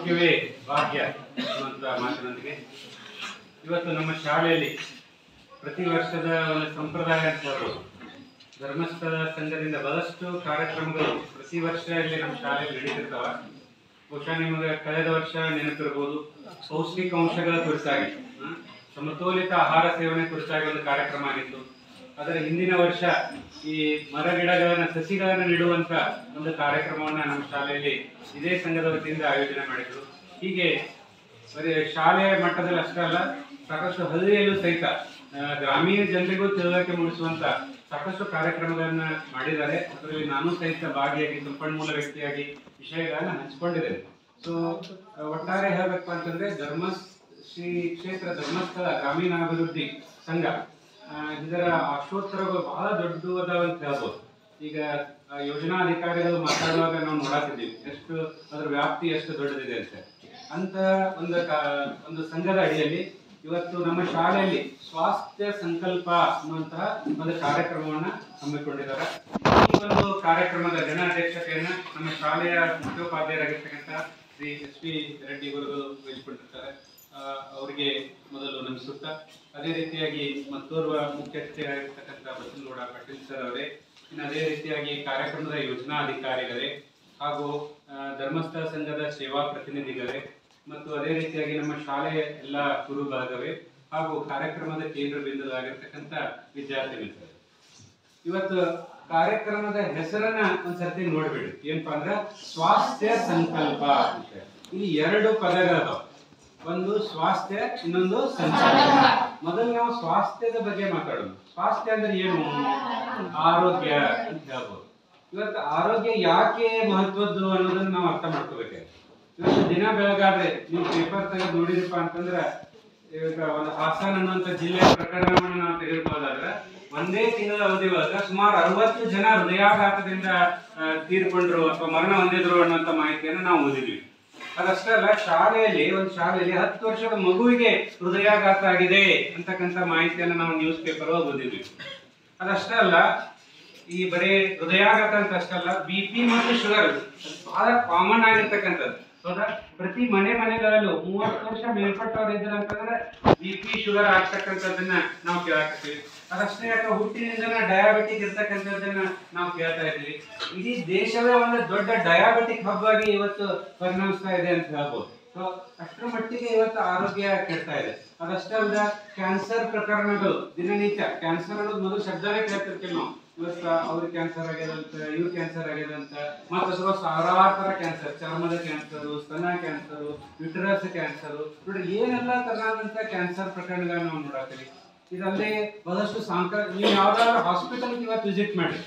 ಆರೋಗ್ಯವೇ ಭಾಗ್ಯ ಅನ್ನುವಂಥ ಮಾತಿನೊಂದಿಗೆ ಇವತ್ತು ನಮ್ಮ ಶಾಲೆಯಲ್ಲಿ ಪ್ರತಿ ವರ್ಷದ ಒಂದು ಸಂಪ್ರದಾಯ ಅಂತ ಹೇಳ್ಬೋದು. ಧರ್ಮಸ್ಥಳ ಸಂಘದಿಂದ ಬಹಳಷ್ಟು ಕಾರ್ಯಕ್ರಮಗಳು ಪ್ರತಿ ವರ್ಷ ಇಲ್ಲಿ ನಮ್ಮ ಶಾಲೆಯಲ್ಲಿ ನಡೀತಿರ್ತಾವ. ಬಹುಶಃ ನಿಮಗೆ ಕಳೆದ ವರ್ಷ ನೆನಪಿರ್ಬೋದು, ಪೌಷ್ಟಿಕಾಂಶಗಳ ಕುರಿತಾಗಿ ಸಮತೋಲಿತ ಆಹಾರ ಸೇವನೆ ಕುರಿತಾಗಿ ಒಂದು ಕಾರ್ಯಕ್ರಮ ಆಗಿತ್ತು. ಅದರ ಹಿಂದಿನ ವರ್ಷ ಈ ಮರ ಗಿಡಗಳನ್ನ ಸಸಿಗಳನ್ನ ನೆಡುವಂತ ಒಂದು ಕಾರ್ಯಕ್ರಮವನ್ನ ನಮ್ಮ ಶಾಲೆಯಲ್ಲಿ ಇದೇ ಸಂಘದ ವತಿಯಿಂದ ಆಯೋಜನೆ ಮಾಡಿದ್ರು. ಹೀಗೆ ಬರೀ ಶಾಲೆಯ ಮಟ್ಟದಲ್ಲಿ ಅಷ್ಟೇ ಅಲ್ಲ, ಸಾಕಷ್ಟು ಹಳ್ಳಿಯಲ್ಲೂ ಸಹಿತ ಗ್ರಾಮೀಣ ಜನರಿಗೂ ತಿಳುವಳಿಕೆ ಮೂಡಿಸುವಂತ ಸಾಕಷ್ಟು ಕಾರ್ಯಕ್ರಮಗಳನ್ನ ಮಾಡಿದ್ದಾರೆ. ಅದರಲ್ಲಿ ನಾನು ಸಹಿತ ಭಾಗಿಯಾಗಿ ಸಂಪನ್ಮೂಲ ವ್ಯಕ್ತಿಯಾಗಿ ವಿಷಯಗಳನ್ನ ಹಂಚಿಕೊಂಡಿದ್ದೇನೆ. ಸೊ ಒಟ್ಟಾರೆ ಹೇಳ್ಬೇಕು ಅಂತಂದ್ರೆ ಶ್ರೀ ಕ್ಷೇತ್ರ ಧರ್ಮಸ್ಥಳ ಗ್ರಾಮೀಣಾಭಿವೃದ್ಧಿ ಸಂಘ ಇದರ ಆಶೋತ್ತರಗಳು ಬಹಳ ದೊಡ್ಡದಾವಂತ ಹೇಳ್ಬೋದು. ಈಗ ಯೋಜನಾಧಿಕಾರಿಗಳು ಮಾತಾಡುವಾಗ ನಾವು ನೋಡಾತಿದ್ದೀವಿ ಎಷ್ಟು ಅದರ ವ್ಯಾಪ್ತಿ ಎಷ್ಟು ದೊಡ್ಡದಿದೆ ಅಂತ ಒಂದು ಸಂಘದ ಅಡಿಯಲ್ಲಿ ಇವತ್ತು ನಮ್ಮ ಶಾಲೆಯಲ್ಲಿ ಸ್ವಾಸ್ಥ್ಯ ಸಂಕಲ್ಪ ಅನ್ನುವಂತಹ ಒಂದು ಕಾರ್ಯಕ್ರಮವನ್ನ ಹಮ್ಮಿಕೊಂಡಿದ್ದಾರೆ. ಈ ಒಂದು ಕಾರ್ಯಕ್ರಮದ ಗಣಾಧ್ಯಕ್ಷತೆಯನ್ನ ನಮ್ಮ ಶಾಲೆಯ ಮುಖ್ಯೋಪಾಧ್ಯಾಯರಾಗಿರ್ತಕ್ಕಂಥ ಶ್ರೀ SP ರೆಡ್ಡಿ ಗುರುಗಳು ವಹಿಸಿಕೊಂಡಿರ್ತಾರೆ. ಅವರಿಗೆ ಮೊದಲು ನಮಿಸುತ್ತಾ, ಅದೇ ರೀತಿಯಾಗಿ ಮತ್ತೋರ್ವ ಮುಖ್ಯ ಅತಿಥಿಯಾಗಿರ್ತಕ್ಕಂಥ ಬಸನಗೌಡ ಪಾಟೀಲ್ ಸರ್ ಅವರೇ, ಇನ್ನು ಅದೇ ರೀತಿಯಾಗಿ ಕಾರ್ಯಕ್ರಮದ ಯೋಜನಾಧಿಕಾರಿಗಳೇ ಹಾಗೂ ಧರ್ಮಸ್ಥಳ ಸಂಘದ ಸೇವಾ ಪ್ರತಿನಿಧಿಗಳೇ ಮತ್ತು ಅದೇ ರೀತಿಯಾಗಿ ನಮ್ಮ ಶಾಲೆಯ ಎಲ್ಲ ಗುರು ಬಳಗವೇ ಹಾಗೂ ಕಾರ್ಯಕ್ರಮದ ಕೇಂದ್ರ ಬಿಂದುವಾಗಿರ್ತಕ್ಕಂಥ ವಿದ್ಯಾರ್ಥಿ ಮಿತ್ರರು. ಇವತ್ತು ಕಾರ್ಯಕ್ರಮದ ಹೆಸರನ್ನ ಒಂದ್ಸರ್ತಿ ನೋಡ್ಬೇಡಿ, ಏನಪ್ಪಾ ಅಂದ್ರೆ ಸ್ವಾಸ್ಥ್ಯ ಸಂಕಲ್ಪ ಅಂತ. ಇಲ್ಲಿ ಎರಡು ಪದಗಳದಾವ, ಒಂದು ಸ್ವಾಸ್ಥ್ಯ, ಇನ್ನೊಂದು ಸಂಕಲ್ಪ. ಮೊದಲು ನಾವು ಸ್ವಾಸ್ಥ್ಯದ ಬಗ್ಗೆ ಮಾತಾಡೋಣ. ಸ್ವಾಸ್ಥ್ಯ ಅಂದ್ರೆ ಏನು? ಆರೋಗ್ಯ ಅಂತ ಹೇಳ್ಬೋದು. ಇವತ್ತು ಆರೋಗ್ಯ ಯಾಕೆ ಮಹತ್ವದ್ದು ಅನ್ನೋದನ್ನ ನಾವು ಅರ್ಥ ಮಾಡ್ಕೋಬೇಕಾಗಿದೆ. ಇವತ್ತು ದಿನ ಬೆಳಗಾದ್ರೆ ನೀವು ಪೇಪರ್ ತೆಗೆದು ನೋಡಿರಪ್ಪ ಅಂತಂದ್ರ, ಇವಾಗ ಒಂದು ಹಾಸನ ಅನ್ನುವಂತ ಜಿಲ್ಲೆಯ ಪ್ರಕರಣವನ್ನು ನಾವು ತೆಗೆದುಕೊಳ್ಳೋದಾದ್ರೆ ಒಂದೇ ತಿಂಗಳ ಅವಧಿ ಒಳಗ ಸುಮಾರು 60 ಜನ ಹೃದಯಾಘಾತದಿಂದ ತೀರ್ಕೊಂಡ್ರು ಅಥವಾ ಮರಣ ಹೊಂದಿದ್ರು ಅನ್ನುವಂತ ಮಾಹಿತಿಯನ್ನು ನಾವು ಓದಿದ್ವಿ. ಅದಷ್ಟೇ ಅಲ್ಲ, ಒಂದು ಶಾಲೆಯಲ್ಲಿ 10 ವರ್ಷದ ಮಗುವಿಗೆ ಹೃದಯಾಘಾತ ಆಗಿದೆ ಅಂತಕ್ಕಂಥ ಮಾಹಿತಿಯನ್ನು ನಾವು ನ್ಯೂಸ್ ಪೇಪರ್ ಓದಿದ್ವಿ. ಅದಷ್ಟೇ ಅಲ್ಲ, ಈ ಬರೀ ಹೃದಯಾಘಾತ ಅಂತ ಅಷ್ಟೇ ಅಲ್ಲ, BP ಮತ್ತು ಶುಗರ್ ಬಹಳ ಕಾಮನ್ ಆಗಿರ್ತಕ್ಕಂಥದ್ದು. ಹೌದಾ? ಪ್ರತಿ ಮನೆಗಳಲ್ಲೂ 30 ವರ್ಷ ಮೇಲ್ಪಟ್ಟವ್ರು ಇದ್ರ ಅಂತಂದ್ರೆ BP ಶುಗರ್ ಆಗ್ತಕ್ಕಂಥದ್ದನ್ನ ನಾವು ಕೇಳಾಕತ್ತೀವಿ. ಅದಷ್ಟೇ ಯಾಕೆ ಹುಟ್ಟಿನಿಂದನ ಡಯಾಬಿಟಿಕ್ ಇರ್ತಕ್ಕಂಥದ್ದನ್ನ ನಾವು ಕೇಳ್ತಾ ಇದ್ದೀವಿ. ಇಡೀ ದೇಶವೇ ಒಂದು ದೊಡ್ಡ ಡಯಾಬಿಟಿಕ್ ಹಬ್ ಆಗಿ ಇವತ್ತು ಪರಿಣಮಿಸ್ತಾ ಇದೆ ಅಂತ ಹೇಳ್ಬೋದು. ಸೊ ಅಷ್ಟರ ಮಟ್ಟಿಗೆ ಇವತ್ತು ಆರೋಗ್ಯ ಕೆಡ್ತಾ ಇದೆ. ಅದಷ್ಟೇ ಅಲ್ಲ, ಕ್ಯಾನ್ಸರ್ ಪ್ರಕರಣಗಳು ದಿನನಿತ್ಯ, ಕ್ಯಾನ್ಸರ್ ಅನ್ನೋದು ಮೊದಲು ಶಬ್ದನೇ ಕೇಳ್ತಿರ್ತೀವಿ ನಾವು. ಇವತ್ತು ಅವ್ರಿಗೆ ಕ್ಯಾನ್ಸರ್ ಆಗ್ಯದಂತ, ಇವ್ರು ಕ್ಯಾನ್ಸರ್ ಆಗ್ಯದಂತ, ಮತ್ತು ಸಾವಿರಾರು ತರ ಕ್ಯಾನ್ಸರ್, ಚರ್ಮದ ಕ್ಯಾನ್ಸರು, ಸ್ತನ ಕ್ಯಾನ್ಸರು, ಯುಟರಸ್ ಕ್ಯಾನ್ಸರು, ನೋಡಿ ಏನೆಲ್ಲ ತರನಾದಂತ ಕ್ಯಾನ್ಸರ್ ಪ್ರಕರಣಗಳನ್ನ ನಾವು ನೋಡಾತೀವಿ. ಇದಲ್ಲದೆ ಬಹಳಷ್ಟು ನೀವು ಯಾವ್ದಾದ್ರು ಹಾಸ್ಪಿಟಲ್ಗೆ ಇವತ್ತು ವಿಸಿಟ್ ಮಾಡಿ,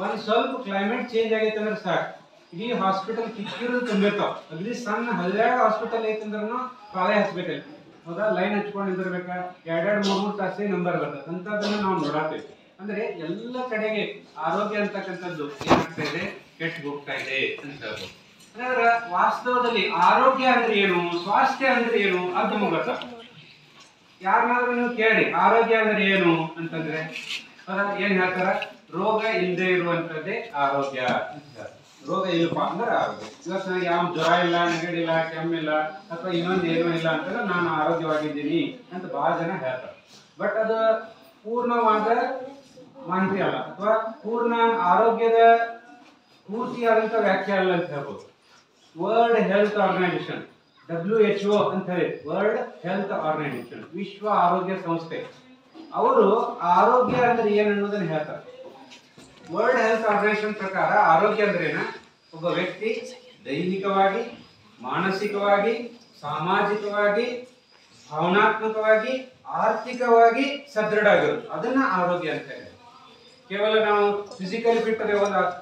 ಒಂದ್ ಸ್ವಲ್ಪ ಕ್ಲೈಮೇಟ್ ಚೇಂಜ್ ಆಗೈತೆ ಅಂದ್ರೆ ಸಾಕು, ಇಡೀ ಹಾಸ್ಪಿಟಲ್ ಕಿಕ್ಕಿರೋದು ತುಂಬಿರ್ತಾವ. ಅಲ್ಲಿ ಸಣ್ಣ ಹಳ್ಳಿಯಾಗ ಹಾಸ್ಪಿಟಲ್ ಐತಂದ್ರೂ ಕಾಲೇ ಹಚ್ಬೇಕಲ್ಲಿ, ಹೌದಾ? ಲೈನ್ ಹಚ್ಕೊಂಡು ನಿಂದಿರ್ಬೇಕಾ, 2-3 ತಾಸೇ ನಂಬರ್ ಬರ್ತದೆ. ಅಂತದನ್ನ ನಾವು ನೋಡಾತೀವಿ. ಅಂದ್ರೆ ಎಲ್ಲ ಕಡೆಗೆ ಆರೋಗ್ಯ ಅಂತಕ್ಕಂಥದ್ದು ಏನಾಗ್ತಾ ಇದೆ, ಕೆಟ್ಟು ಹೋಗ್ತಾ ಇದೆ ಅಂತ ಹೇಳ್ಬೋದು. ಅಂದ್ರೆ ವಾಸ್ತವದಲ್ಲಿ ಆರೋಗ್ಯ ಅಂದ್ರೆ ಏನು, ಸ್ವಾಸ್ಥ್ಯ ಅಂದ್ರೆ ಏನು ಅಂತ ನಮಗೆ ಗೊತ್ತ. ಯಾರನ್ನಾದ್ರೂ ನೀವು ಕೇಳಿ ಆರೋಗ್ಯ ಅಂದ್ರೆ ಏನು ಅಂತಂದ್ರೆ ಏನ್ ಹೇಳ್ತಾರ? ರೋಗ ಇಲ್ಲದೆ ಇರುವಂತದ್ದೇ ಆರೋಗ್ಯ ಅಂತ. ರೋಗ ಇಲ್ಲಪ್ಪ ಅಂದ್ರೆ ಆರೋಗ್ಯ. ಇವತ್ತು ಯಾವ ಜ್ವರ ಇಲ್ಲ, ನೆಗಡಿಲ್ಲ, ಕೆಮ್ಮಿಲ್ಲ ಅಥವಾ ಇನ್ನೊಂದು ಏನೂ ಇಲ್ಲ ಅಂತಂದ್ರೆ ನಾನು ಆರೋಗ್ಯವಾಗಿದ್ದೀನಿ ಅಂತ ಬಹಳ ಜನ ಹೇಳ್ತಾರೆ. ಬಟ್ ಅದು ಪೂರ್ಣವಾದ ಮಾಹಿತಿ ಅಲ್ಲ, ಅಥವಾ ಪೂರ್ಣ ಆರೋಗ್ಯದ ಪೂರ್ತಿಯಾದಂತ ವ್ಯಾಖ್ಯೆ ಅಲ್ಲ ಅಂತ ಹೇಳ್ಬೋದು. ವರ್ಲ್ಡ್ ಹೆಲ್ತ್ ಆರ್ಗನೈಸೇಷನ್, WHO ಅಂತ ಹೇಳಿ, ವರ್ಲ್ಡ್ ಹೆಲ್ತ್ ಆರ್ಗನೈಸೇಷನ್, ವಿಶ್ವ ಆರೋಗ್ಯ ಸಂಸ್ಥೆ, ಅವರು ಆರೋಗ್ಯ ಅಂದ್ರೆ ಏನು ಅನ್ನೋದನ್ನ ಹೇಳ್ತಾರೆ. ವರ್ಲ್ಡ್ ಹೆಲ್ತ್ ಆರ್ಗನೈಸೇಷನ್ ಪ್ರಕಾರ ಆರೋಗ್ಯ ಅಂದ್ರೆ ಏನ? ಒಬ್ಬ ವ್ಯಕ್ತಿ ದೈಹಿಕವಾಗಿ, ಮಾನಸಿಕವಾಗಿ, ಸಾಮಾಜಿಕವಾಗಿ, ಭಾವನಾತ್ಮಕವಾಗಿ, ಆರ್ಥಿಕವಾಗಿ ಸದೃಢ ಆಗಿರೋದು, ಅದನ್ನ ಆರೋಗ್ಯ ಅಂತ ಹೇಳಿ. ಕೇವಲ ನಾವು ಫಿಸಿಕಲಿ ಫಿಟ್ ಅದೇ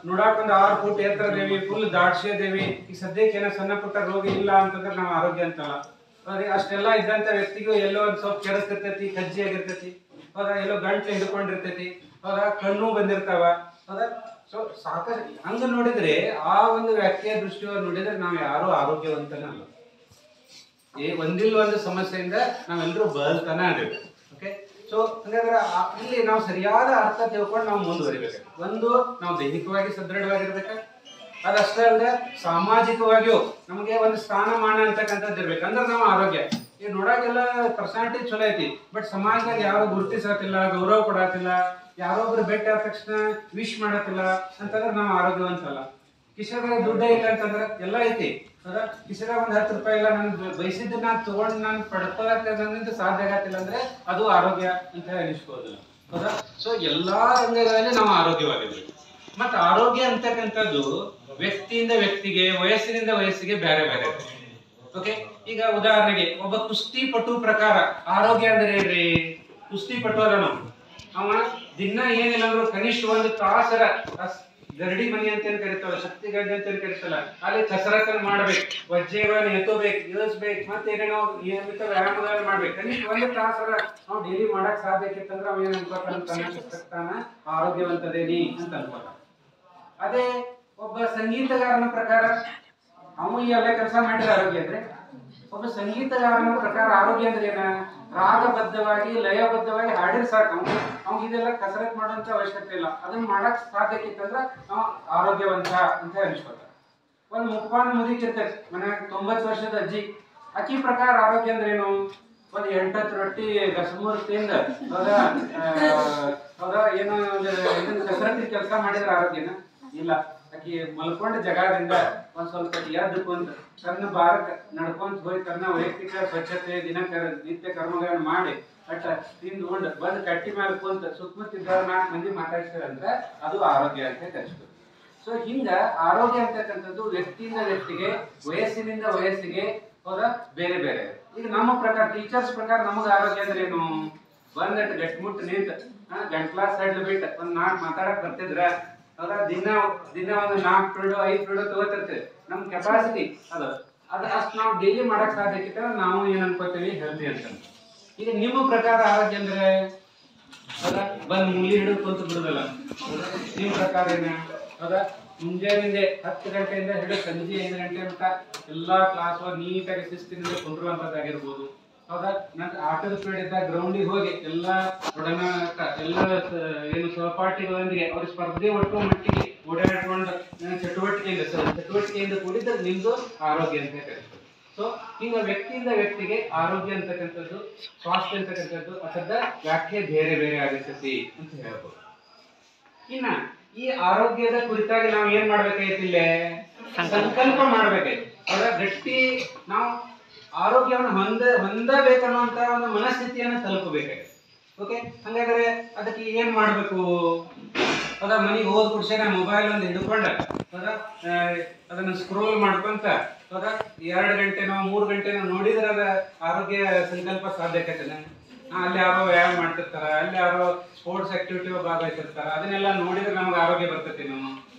ನೋಡಾಕ್ ಒಂದು 6 ಫೂಟ್ ಎತ್ತರದೇವಿ, ಫುಲ್ ದಾಡ್ಸಿದೇವಿ, ಈಗ ಸದ್ಯಕ್ಕೆ ಏನೋ ಸಣ್ಣ ಪುಟ್ಟ ರೋಗ ಇಲ್ಲ ಅಂತಂದ್ರೆ ನಾವು ಆರೋಗ್ಯ ಅಂತಲ್ಲ. ಅಷ್ಟೆಲ್ಲ ಇದ್ದಂತ ವ್ಯಕ್ತಿಗೂ ಎಲ್ಲೋ ಒಂದ್ ಸ್ವಲ್ಪ ಕೆರಸ್ತಿರ್ತೈತಿ, ಕಜ್ಜಿ ಆಗಿರ್ತೈತಿ, ಹೌದಾ? ಎಲ್ಲೋ ಗಂಟ್ಲೆ ಹಿಡ್ಕೊಂಡಿರ್ತೈತಿ, ಹೌದಾ? ಕಣ್ಣು ಬಂದಿರ್ತಾವ, ಹೌದಾ? ಸೊ ಸಾಕಷ್ಟು ಹಂಗ ನೋಡಿದ್ರೆ ಆ ಒಂದು ವ್ಯಾಖ್ಯೆಯ ದೃಷ್ಟಿಯಲ್ಲಿ ನೋಡಿದ್ರೆ ನಾವು ಯಾರು ಆರೋಗ್ಯವಂತನಲ್ಲ. ಒಂದಿಲ್ಲ ಒಂದು ಸಮಸ್ಯೆಯಿಂದ ನಾವೆಲ್ಲರೂ ಬಳಲ್ತಾನೆ ಆಗಿರ್ಬೇಕು. ಓಕೆ, ಸೊ ಹಾಗಾದ್ರೆ ಇಲ್ಲಿ ನಾವು ಸರಿಯಾದ ಅರ್ಥ ತಿಳ್ಕೊಂಡು ನಾವು ಮುಂದುವರಿಬೇಕು. ಒಂದು, ನಾವು ದೈಹಿಕವಾಗಿ ಸದೃಢವಾಗಿರ್ಬೇಕು. ಅದಷ್ಟೇ ಅಲ್ಲದೆ ಸಾಮಾಜಿಕವಾಗಿಯೂ ನಮಗೆ ಒಂದು ಸ್ಥಾನಮಾನ ಅಂತಕ್ಕಂಥದ್ದು ಇರ್ಬೇಕು. ಅಂದ್ರೆ ನಾವು ಆರೋಗ್ಯ ಈಗ ನೋಡಾಕೆಲ್ಲ ಪರ್ಸನಾಲಿಟಿ ಚಲೋ ಐತಿ, ಬಟ್ ಸಮಾಜದಾಗ ಯಾರು ಗುರುತಿಸತ್ತಿಲ್ಲ, ಗೌರವ ಕೊಡತ್ತಿಲ್ಲ, ಯಾರೊಬ್ರು ಭೇಟಿ ಆದ ತಕ್ಷಣ ವಿಶ್ ಮಾಡತ್ತಿಲ್ಲ ಅಂತಂದ್ರೆ ನಾವು ಆರೋಗ್ಯವಂತಲ್ಲ. ಕಿಶೆದಾಗ ದುಡ್ಡು ಇಲ್ಲ ಅಂತಂದ್ರೆ ಎಲ್ಲ ಐತಿ, ಹೌದಾ? ಕಿಶೆದಾಗ ಒಂದು 10 ರೂಪಾಯಿ ಇಲ್ಲ, ನಾನು ಬಯಸಿದ್ದು ನಾನು ತಗೊಂಡು ನಾನು ಪಡ್ಕೊಳ್ಳಕ್ಕೆ ನನ್ನಿಂದ ಸಾಧ್ಯ ಆಗತ್ತಿಲ್ಲ ಅಂದ್ರೆ ಅದು ಆರೋಗ್ಯ ಅಂತ ಅನಿಸ್ಕೋದಿಲ್ಲ, ಹೌದಾ? ಸೊ ಎಲ್ಲಾ ರಂಗಗಳಲ್ಲಿ ನಾವು ಆರೋಗ್ಯವಾಗಿರ್ಬೇಕು. ಮತ್ತು ಆರೋಗ್ಯ ಅಂತಕ್ಕಂಥದ್ದು ವ್ಯಕ್ತಿಯಿಂದ ವ್ಯಕ್ತಿಗೆ, ವಯಸ್ಸಿನಿಂದ ವಯಸ್ಸಿಗೆ ಬೇರೆ ಬೇರೆ. ಓಕೆ, ಈಗ ಉದಾಹರಣೆಗೆ ಒಬ್ಬ ಕುಸ್ತಿಪಟು ಪ್ರಕಾರ ಆರೋಗ್ಯ ಅಂದ್ರೆ ಏನ್ರಿ? ಕುಸ್ತಿಪಟು ಅದ ಅವ ದಿನ ಏನಿಲ್ಲ ಅಂದ್ರು ಕನಿಷ್ಠ 1 ತಾಸರ ಗರಡಿ ಮನಿ ಅಂತ ಏನ್ ಕರಿತಾವ, ಶಕ್ತಿ ಗಡ್ಡೆ ಅಂತ ಏನ್ ಕರಿತಲ್ಲ, ಅಲ್ಲಿ ಕಸರತ್ತನ್ನು ಮಾಡ್ಬೇಕು, ವಜ್ಜೆಗಳನ್ನ ಎತ್ತೋಬೇಕು, ಇಳಿಸ್ಬೇಕು, ಮತ್ತೆ ಏನೇನೋ ನಿಯಮಿತ ವ್ಯಾಯಾಮಗಳನ್ನ ಮಾಡ್ಬೇಕು. ಕನಿಷ್ಠ 1 ತಾಸರ ನಾವು ಡೈಲಿ ಮಾಡಕ್ ಸಾಧ್ಯಕ್ಕಿತ್ತಂದ್ರೆ ಅವ ಏನ್ ಅನ್ಕೋತಾನ, ಆರೋಗ್ಯವಂತದೇನಿ ಅಂತ ಅನ್ಕೋತ. ಅದೇ ಒಬ್ಬ ಸಂಗೀತಗಾರನ ಪ್ರಕಾರ ಅವನು ಈ ಎಲ್ಲ ಕೆಲಸ ಮಾಡಿದ್ರೆ ಆರೋಗ್ಯ ಅಂದ್ರೆ, ಒಬ್ಬ ಸಂಗೀತಗಾರನ ಪ್ರಕಾರ ಆರೋಗ್ಯ ಅಂದ್ರೆ ಏನ? ರಾಗಬದ್ಧವಾಗಿ ಲಯಬದ್ಧವಾಗಿ ಹಾಡಿದ್ರೆ ಸಾಕು, ಅವ್ನಿಗೆ ಇದೆಲ್ಲ ಕಸರತ್ ಮಾಡುವಂತ ಅವಶ್ಯಕತೆ ಇಲ್ಲ. ಅದನ್ನ ಮಾಡಕ್ ಸಾಧ್ಯಕ್ಕಿತ್ತಂದ್ರ ನಾವು ಆರೋಗ್ಯವಂತ ಅಂತ ಅನಿಸ್ಕೊತಾರೆ. ಒಂದು ಮುಪ್ಪಾನ್ ಮುದುಕಿರ್ತೈತೆ ಮನ್ಯಾಗ, 90 ವರ್ಷದ ಅಜ್ಜಿ, ಅಕ್ಕಿ ಪ್ರಕಾರ ಆರೋಗ್ಯ ಅಂದ್ರೆ ಏನು? ಒಂದು 8-10 ರೊಟ್ಟಿ ಗಸಮೂರು ತಿಂದ, ಹೌದಾ ಏನೋ ಇದನ್ನ ಕಸರತ್ತಿನ ಕೆಲಸ ಮಾಡಿದ್ರೆ ಆರೋಗ್ಯನ? ಇಲ್ಲ. ಆಕಿ ಮಲ್ಕೊಂಡ ಜಗದಿಂದ ಒಂದ್ ಸ್ವಲ್ಪ ಎದ್ದು ಕುಂತ ತನ್ನ ಭಾರತ ನಡ್ಕೊಂತ ಹೋಗಿ ತನ್ನ ವೈಯಕ್ತಿಕ ಸ್ವಚ್ಛತೆ ನಿತ್ಯ ಕರ್ಮಗಳನ್ನ ಮಾಡಿ ಅಟ್ಟ ತಿಂದು ಉಂಡು ಬಂದು ಕಟ್ಟಿ ಮೇಲೆ ಕುಂತ ಸುತ್ತಮುತ್ತಿದ್ದವ್ರ 4 ಮಂದಿ ಮಾತಾಡ್ತಾರೆ ಅದು ಆರೋಗ್ಯ ಅಂತ ಕರಿಸ್ತಾರೆ. ಸೊ ಹಿಂಗ ಆರೋಗ್ಯ ಅಂತಕ್ಕಂಥದ್ದು ವ್ಯಕ್ತಿಯಿಂದ ವ್ಯಕ್ತಿಗೆ, ವಯಸ್ಸಿನಿಂದ ವಯಸ್ಸಿಗೆ, ಹೌದಾ, ಬೇರೆ ಬೇರೆ. ಈಗ ನಮ್ಮ ಪ್ರಕಾರ, ಟೀಚರ್ಸ್ ಪ್ರಕಾರ ನಮಗ ಆರೋಗ್ಯ ಅಂದ್ರೆ ಏನು? ಬಂದಟ್ಟು ಗಟ್ಮುಟ್ಟು ನಿಂತ ಗಂಟ್ಲಾ ಸಡ್ಲು ಬಿಟ್ಟು ಒಂದ್ 4 ಮಾತಾಡಕ್ ಬರ್ತಿದ್ರ, ಹೌದಾ, ದಿನ ಒಂದು 4 ಪೀರಿಯಡ್ 5 ಪೀರಿಯಡ್ ತಗೋತಿರ್ತೇವೆ. ನಮ್ ಕೆಪಾಸಿಟಿ ಅದು ಅಷ್ಟು ನಾವು ಡೈಲಿ ಮಾಡಕ್ ಸಾಧ್ಯಕ್ಕಿತ್ತ ನಾವು ಏನ್ ಅನ್ಕೋತೀವಿ? ಹೆಲ್ದಿ ಅಂತ. ಈಗ ನಿಮ್ಮ ಪ್ರಕಾರ ಆರೋಗ್ಯ ಅಂದ್ರೆ ಹೌದಾ, ಬಂದ್ ಮುಲಿ ಹಿಡಿದು ಕುಂತು ಬಿಡುದಲ್ಲ, ನಿಮ್ ಪ್ರಕಾರ ಏನ? ಹೌದಾ, ಮುಂಜಾನೆ 10 ಗಂಟೆಯಿಂದ ಹಿಡಿದು ಸಂಜೆ 5 ಗಂಟೆ ಅಂತ ಎಲ್ಲಾ ಕ್ಲಾಸ್ ನೀಟಾಗಿ ಶಿಸ್ತಿನಿಂದ ಕುಂಡ್ರುವಂತದ್ದಾಗಿರ್ಬೋದು, ಹೌದಾ? ನಂತರ ಆಟದ ಪೀರಿಯಡ್ ಇದ್ದಾಗ ಗ್ರೌಂಡಿಗೆ ಹೋಗಿ ಎಲ್ಲಾ ಒಡನಾಟ ಎಲ್ಲ ಏನು ಸಹಪಾಠಿಗಳೊಂದಿಗೆ ಅವ್ರ ಸ್ಪರ್ಧೆ ಒಟ್ಟು ಮಟ್ಟಿಗೆ ಓಡಾಡಿಕೊಂಡು ಚಟುವಟಿಕೆಯಿಂದ ಕೂಡಿದ್ರೆ ನಿಮ್ದು ಆರೋಗ್ಯ ಅಂತ ಕರೀತಾರೆ. ಸೊ ಈಗ ವ್ಯಕ್ತಿಯಿಂದ ವ್ಯಕ್ತಿಗೆ ಆರೋಗ್ಯ ಅಂತಕ್ಕಂಥದ್ದು, ಸ್ವಾಸ್ಥ್ಯ ಅಂತಕ್ಕಂಥದ್ದು ಅದರ ವ್ಯಾಖ್ಯೆ ಬೇರೆ ಬೇರೆ ಆಗಿರ್ತೈತಿ ಅಂತ ಹೇಳ್ಬೋದು. ಇನ್ನ ಈ ಆರೋಗ್ಯದ ಕುರಿತಾಗಿ ನಾವು ಏನ್ ಮಾಡ್ಬೇಕಾಯ್ತು? ಇಲ್ಲೇ ಸಂಕಲ್ಪ ಮಾಡ್ಬೇಕಾಯ್ತು. ಅವರ ಗಟ್ಟಿ ನಾವು ಆರೋಗ್ಯವನ್ನು ಹೊಂದಬೇಕನ್ನುವಂತ ಒಂದು ಮನಸ್ಥಿತಿಯನ್ನು ತಲುಪಬೇಕಾಗಿದೆ. ಓಕೆ, ಹಂಗಾದ್ರೆ ಅದಕ್ಕೆ ಏನ್ ಮಾಡ್ಬೇಕು? ಅದ ಮನೆಗೆ ಹೋದ್ ಕುಡ್ಸೆ ಮೊಬೈಲ್ ಒಂದು ಹಿಡ್ಕೊಂಡ, ಹೌದಾ, ಅದನ್ನ ಸ್ಕ್ರೋಲ್ ಮಾಡ್ಕೊಂತ, ಹೌದಾ, 2 ಗಂಟೆನೋ 3 ಗಂಟೆನೋ ನೋಡಿದ್ರೆ ಅದ ಆರೋಗ್ಯ ಸಂಕಲ್ಪ ಸಾಧ್ಯಕತೆ. ಅಲ್ಲಿ ಯಾರೋ ವ್ಯಾಯಾಮ ಮಾಡ್ತಿರ್ತಾರ, ಅಲ್ಲಿ ಯಾರೋ ಸ್ಪೋರ್ಟ್ಸ್ ಆಕ್ಟಿವಿಟಿ ಭಾಗವಹಿಸಿರ್ತಾರ, ಅದನ್ನೆಲ್ಲ ನೋಡಿದ್ರೆ ನಮ್ಗೆ ಆರೋಗ್ಯ ಬರ್ತೈತಿ? ನಾವು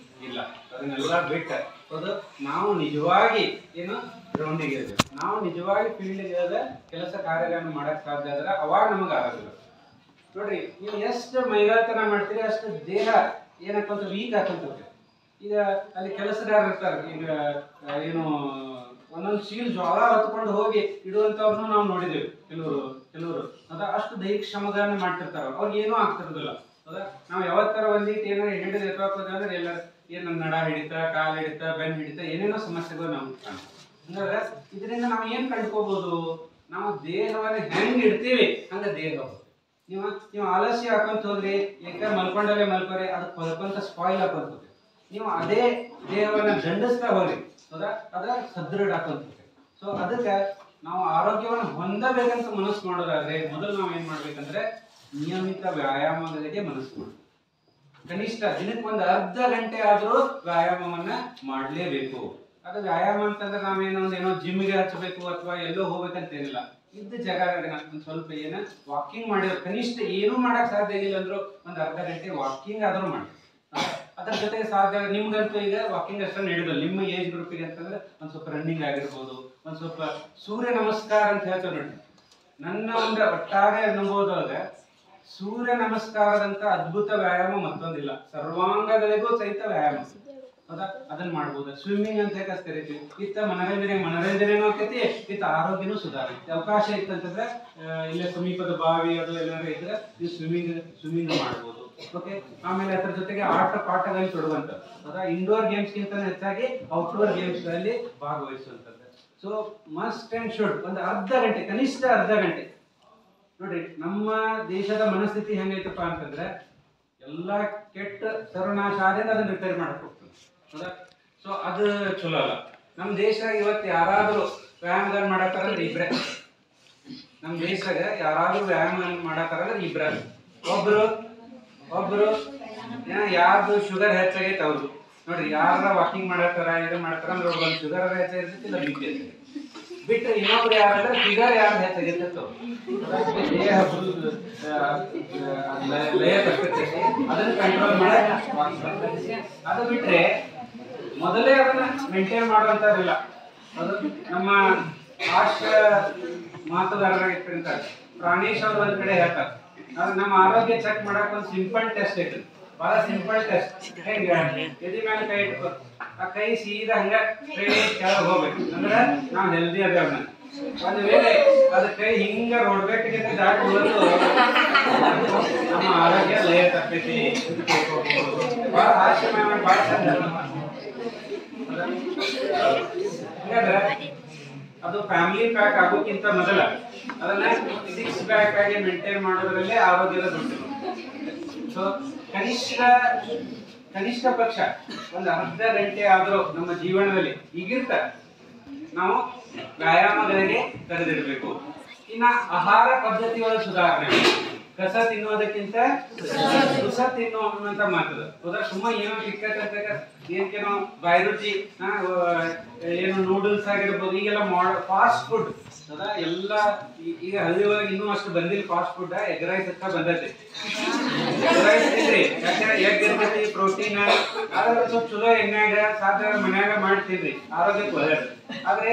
ಇಲ್ಲ, ಅದನ್ನೆಲ್ಲ ಬಿಟ್ಟ ಹೌದು ನಾವು ನಿಜವಾಗಿ ಏನು ಗ್ರೌಂಡಿಗೆ ಇರ್ಬೇಕು, ನಾವು ನಿಜವಾಗಿ ಫೀಲ್ಡ್ ಕೆಲಸ ಕಾರ್ಯಗಳನ್ನು ಮಾಡಕ್ ಸಾಧ್ಯ ಆದ್ರೆ ಅವಾಗ ನಮಗೆ ಆರೋಗ್ಯ ಬರ್ತದೆ. ನೋಡ್ರಿ, ನೀವು ಎಷ್ಟು ಮೈಗಾತನ ಮಾಡ್ತೀರಿ ಅಷ್ಟು ದೇಹ ಏನಕ್ಕಂತ ವೀಕ್ ಹಾಕೊಂತ. ಈಗ ಅಲ್ಲಿ ಕೆಲಸಗಾರ ಇರ್ತಾರೆ, ಈಗ ಏನು ಒಂದೊಂದು ಶೀಲ್ ಜ್ವಾಳ ಹೊತ್ಕೊಂಡು ಹೋಗಿ ಇಡುವಂತವ್ರನ್ನು ನಾವು ನೋಡಿದ್ದೇವೆ. ಕೆಲವರು ಅದ ಅಷ್ಟು ದೈಹಿಕ ಶ್ರಮಗಳನ್ನ ಮಾಡ್ತಿರ್ತಾರ, ಅವ್ರಿಗೆ ಏನೂ ಆಗ್ತಿರೋದಿಲ್ಲ. ಹೌದಾ, ನಾವು ಯಾವತ್ತರ ಒಂದೀಟ್ ಏನಾರ ಹಿಡಿದು ಎತ್ತೋಕೋದ್ರೆ ಅಂದ್ರೆ ಎಲ್ಲ ಏನು ನಡ ಹಿಡಿತ, ಕಾಲು ಹಿಡಿತ, ಬೆನ್ನು ಹಿಡಿತ, ಏನೇನೋ ಸಮಸ್ಯೆಗಳು ನಾವು ಹಂಗಾದ್ರೆ ಇದರಿಂದ ನಾವು ಏನ್ ಕಂಡುಕೋಬಹುದು? ನಾವು ದೇಹವನ್ನು ಹೆಂಗ್ ಇಡ್ತೀವಿ ಹಂಗ ದೇಹ. ನೀವು ಆಲಸ್ಯ ಹಾಕೊಂತ ಹೋದ್ರಿ, ಯಾಕೆ ಮಲ್ಕೊಂಡಲ್ಲೇ ಮಲ್ಕೋರಿ, ಅದಕ್ಕೆ ಹೊಲ್ಕೊಂತ ಸ್ಪಾಯಿಲ್ ಹಾಕೊಂತ. ನೀವು ಅದೇ ದೇಹವನ್ನ ದಂಡಿಸ್ತಾ ಹೋಗ್ರಿ, ಹೌದಾ, ಅದ ಸದೃಢ ಹಾಕೊಂತ. ಸೊ ಅದಕ್ಕೆ ನಾವು ಆರೋಗ್ಯವನ್ನು ಹೊಂದಬೇಕಂತ ಮನಸ್ಸು ಮಾಡೋದಾದ್ರೆ ಮೊದಲು ನಾವು ಏನ್ ಮಾಡ್ಬೇಕಂದ್ರೆ ನಿಯಮಿತ ವ್ಯಾಯಾಮಗಳಿಗೆ ಮನಸ್ಸು ಮಾಡಿ. ಕನಿಷ್ಠ ದಿನಕ್ಕೆ ಒಂದು ಅರ್ಧ ಗಂಟೆ ಆದ್ರೂ ವ್ಯಾಯಾಮವನ್ನ ಮಾಡ್ಲೇಬೇಕು. ಅದು ವ್ಯಾಯಾಮ ಅಂತಂದ್ರೆ ನಾವೇನೋ ಜಿಮ್ಗೆ ಹಚ್ಚಬೇಕು ಅಥವಾ ಎಲ್ಲೋ ಹೋಗ್ಬೇಕಂತ ಏನಿಲ್ಲ. ಇದ್ದ ಜಾಗದಾಗ ಒಂದ್ ಸ್ವಲ್ಪ ವಾಕಿಂಗ್ ಮಾಡಿರೋ, ಕನಿಷ್ಠ ಏನೂ ಮಾಡಕ್ ಸಾಧ್ಯ ಇಲ್ಲ ಅಂದ್ರು ಒಂದ್ ಅರ್ಧ ಗಂಟೆ ವಾಕಿಂಗ್ ಆದ್ರೂ ಮಾಡಿ. ಅದ್ರ ಜೊತೆಗೆ ಸಾಧ್ಯ ನಿಮ್ಗಂತೂ ಈಗ ವಾಕಿಂಗ್ ಅಷ್ಟೇ ನಡೆಯೋದಿಲ್ಲ. ನಿಮ್ಮ ಏಜ್ ಗ್ರೂಪಿಗೆ ಅಂತಂದ್ರೆ ಒಂದ್ ಸ್ವಲ್ಪ ರನ್ನಿಂಗ್ ಆಗಿರ್ಬೋದು, ಒಂದ್ ಸ್ವಲ್ಪ ಸೂರ್ಯ ನಮಸ್ಕಾರ ಅಂತ ಹೇಳ್ತೇವೆ ನೋಡಿ. ನನ್ನ ಒಂದು ಒಟ್ಟಾರೆ ಅನುಭವದೊಳಗ ಸೂರ್ಯ ನಮಸ್ಕಾರದಂತ ಅದ್ಭುತ ವ್ಯಾಯಾಮ ಮತ್ತೊಂದಿಲ್ಲ. ಸರ್ವಾಂಗಗಳಿಗೂ ಸಹಿತ ವ್ಯಾಯಾಮ, ಹೌದಾ, ಅದನ್ನ ಮಾಡ್ಬೋದು. ಸ್ವಿಮ್ಮಿಂಗ್ ಅಂತ ಕರಿತೀವಿ. ಇತ್ತ ಮನರಂಜನೆನೂ ಆಕೈತಿ, ಇತ್ತ ಆರೋಗ್ಯನೂ ಸುಧಾರಿಸುತ್ತೆ. ಅವಕಾಶ ಇತ್ತಂತಂದ್ರೆ ಇಲ್ಲೇ ಸಮೀಪದ ಬಾವಿ ಅದು ಏನಾದ್ರು ಇದ್ರೆ ನೀವು ಸ್ವಿಮ್ಮಿಂಗ್ ಮಾಡ್ಬೋದು. ಓಕೆ. ಆಮೇಲೆ ಅದ್ರ ಜೊತೆಗೆ ಆಟ ಪಾಠಗಳಲ್ಲಿ ತೊಡುವಂಥದ್ದು, ಅದರ ಇಂಡೋರ್ ಗೇಮ್ಸ್ಗಿಂತ ಹೆಚ್ಚಾಗಿ ಔಟ್ಡೋರ್ ಗೇಮ್ಸ್ಗಳಲ್ಲಿ ಭಾಗವಹಿಸುವಂಥದ್ದು. ಸೊ ಮಸ್ಟ್ ಅಂಡ್ ಶುಡ್ ಒಂದು ಅರ್ಧ ಗಂಟೆ, ಕನಿಷ್ಠ ಅರ್ಧ ಗಂಟೆ. ನೋಡ್ರಿ ನಮ್ಮ ದೇಶದ ಮನಸ್ಥಿತಿ ಹೆಂಗೈತಪ್ಪ ಅಂತಂದ್ರೆ ಎಲ್ಲ ಕೆಟ್ಟ ಸರ್ವನಾಶ ಆದ್ರಿಂದ ಅದನ್ನ ರಿಪೇರ್ ಮಾಡಕ್ ಹೋಗ್ತದೆ, ಹೌದಾ? ಸೊ ಅದು ಚಲೋ ಅಲ್ಲ. ನಮ್ಮ ದೇಶದಾಗ ಇವತ್ತು ಯಾರಾದ್ರೂ ವ್ಯಾಯಾಮಗಳು ಮಾಡತ್ತಾರಂದ್ರೆ ಇಬ್ರೆ. ನಮ್ಮ ದೇಶದಾಗ ಯಾರಾದ್ರೂ ವ್ಯಾಯಾಮ ಮಾಡತ್ತಾರಂದ್ರೆ ಇಬ್ರ. ಒಬ್ರು ಯಾರ್ದು ಶುಗರ್ ಹೆಚ್ಚಾಗೈತೆ ಅವ್ರು ನೋಡ್ರಿ, ಯಾರ ವಾಕಿಂಗ್ ಮಾಡತ್ತಾರ ಇದು ಮಾಡ್ತಾರ ಅಂದ್ರೆ ಒಂದು ಶುಗರ್ ಹೆಚ್ಚಾಗಿರ್ತೈತಿ, ಇಲ್ಲ ಬಿ ಪಿ ಹೆಚ್ಚಾಗೈತಿ. ಬಿಟ್ಟರೆ ಇನ್ನೊಬ್ರು ಯಾರಂದ್ರೆ ಫಿಗರ್ ಯಾರು ಹೆಚ್ಚಾಗೈತೆ ದೇಹ ಲಯ ತಪ್ಪೈತಿ, ಅದನ್ನ ಕಂಟ್ರೋಲ್ ಮಾಡಕ್ಕೆ. ಅದು ಬಿಟ್ರೆ ಮೊದಲೇ ಅದನ್ನ ಮೇಂಟೈನ್ ಮಾಡುವಂತಾರಿಲ್ಲ. ಅದು ನಮ್ಮ ಭಾಷಾ ಮಾತುಗಾರರಾಗಿರ್ತಾರೆ ಪ್ರಾಣೇಶ್ ಅವ್ರು ಒಂದ್ ಕಡೆ ಹೇಳ್ತಾರೆ, ಅದು ನಮ್ಮ ಆರೋಗ್ಯ ಚೆಕ್ ಮಾಡಕ್ ಒಂದು ಸಿಂಪಲ್ ಟೆಸ್ಟ್ ಐತಿ, ಬಹಳ ಸಿಂಪಲ್ ಟೆಸ್ಟ್. ಹೆಂಗ ಎದಿ ಮೇಲೆ ಕೈ ಇಟ್ಕೋ, ಆ ಕೈ ಸೀದಾ ಹಂಗ ಕೆಳಗೆ ಹೋಗ್ಬೇಕು ಅಂದ್ರೆ ನಾವು ಹೆಲ್ದಿ ಅದೇವ್. ಒಂದು ವೇಳೆ ಅದ ಕೈ ಹಿಂಗ ರೋಡ್ಬೇಕಿಗೆ ದಾಟಿ ಹೋದ್ರು ನಮ್ಮ ಆರೋಗ್ಯ ಲಯ ತಪ್ಪೈತಿ. ಬಹಳ ಹಾಸ್ಯ ಬಹಳ ಚಂದ. ಅದು ಫ್ಯಾಮಿಲಿ ಪ್ಯಾಕ್ ಆಗೋಕ್ಕಿಂತ ಮೊದಲ ಅದನ್ನ 6 ಪ್ಯಾಕ್ ಆಗಿ ಮೇಂಟೈನ್ ಮಾಡೋದ್ರಲ್ಲೇ ಆರೋಗ್ಯದ ದುಡ್ಡು. ಸೊ ಕನಿಷ್ಠ ಪಕ್ಷ ಒಂದು ಅರ್ಧ ಗಂಟೆ ಆದ್ರೂ ನಮ್ಮ ಜೀವನದಲ್ಲಿ ಈಗಿರ್ತ ನಾವು ವ್ಯಾಯಾಮಗಳಿಗೆ ಕರೆದಿಡಬೇಕು. ಇನ್ನ ಆಹಾರ ಪದ್ಧತಿಗಳ ಸುಧಾರಣೆ, ಕಸ ತಿನ್ನೋದಕ್ಕಿಂತ ಸುಸ ತಿನ್ನೋ ಅನ್ನುವಂತ ಮಾತದ. ಹೌದಾ? ಸುಮ್ಮ ಏನೋ ಸಿಕ್ಕಂತ ಏನೋ ಬೈರುಚಿ ಏನು ನೂಡಲ್ಸ್ ಆಗಿರ್ಬೋದು, ಈಗೆಲ್ಲ ಫಾಸ್ಟ್ ಫುಡ್ ಹೌದಾ? ಎಲ್ಲ ಈಗ ಹಳ್ಳಿ ಒಳಗೆ ಇನ್ನೂ ಅಷ್ಟು ಬಂದಿಲ್ಲ ಫಾಸ್ಟ್ ಫುಡ್. ಎಗ್ ರೈಸ್ ಹತ್ರ ಬಂದೈತಿ. ಎಗ್ ರೈಸ್ ತಿನ್ರಿ, ಯಾಕಂದ್ರೆ ಎಗ್ ಇರ್ತೈತಿ, ಪ್ರೋಟೀನ್, ಆದ್ರೆ ಸ್ವಲ್ಪ ಚಲೋ ಎಣ್ಣೆಗ ಸಾಧ್ಯ ಮನ್ಯಾಗ ಮಾಡ್ತಿದ್ರಿ, ಆರೋಗ್ಯಕ್ಕೆ ಒಳ್ಳೇದು. ಆದ್ರೆ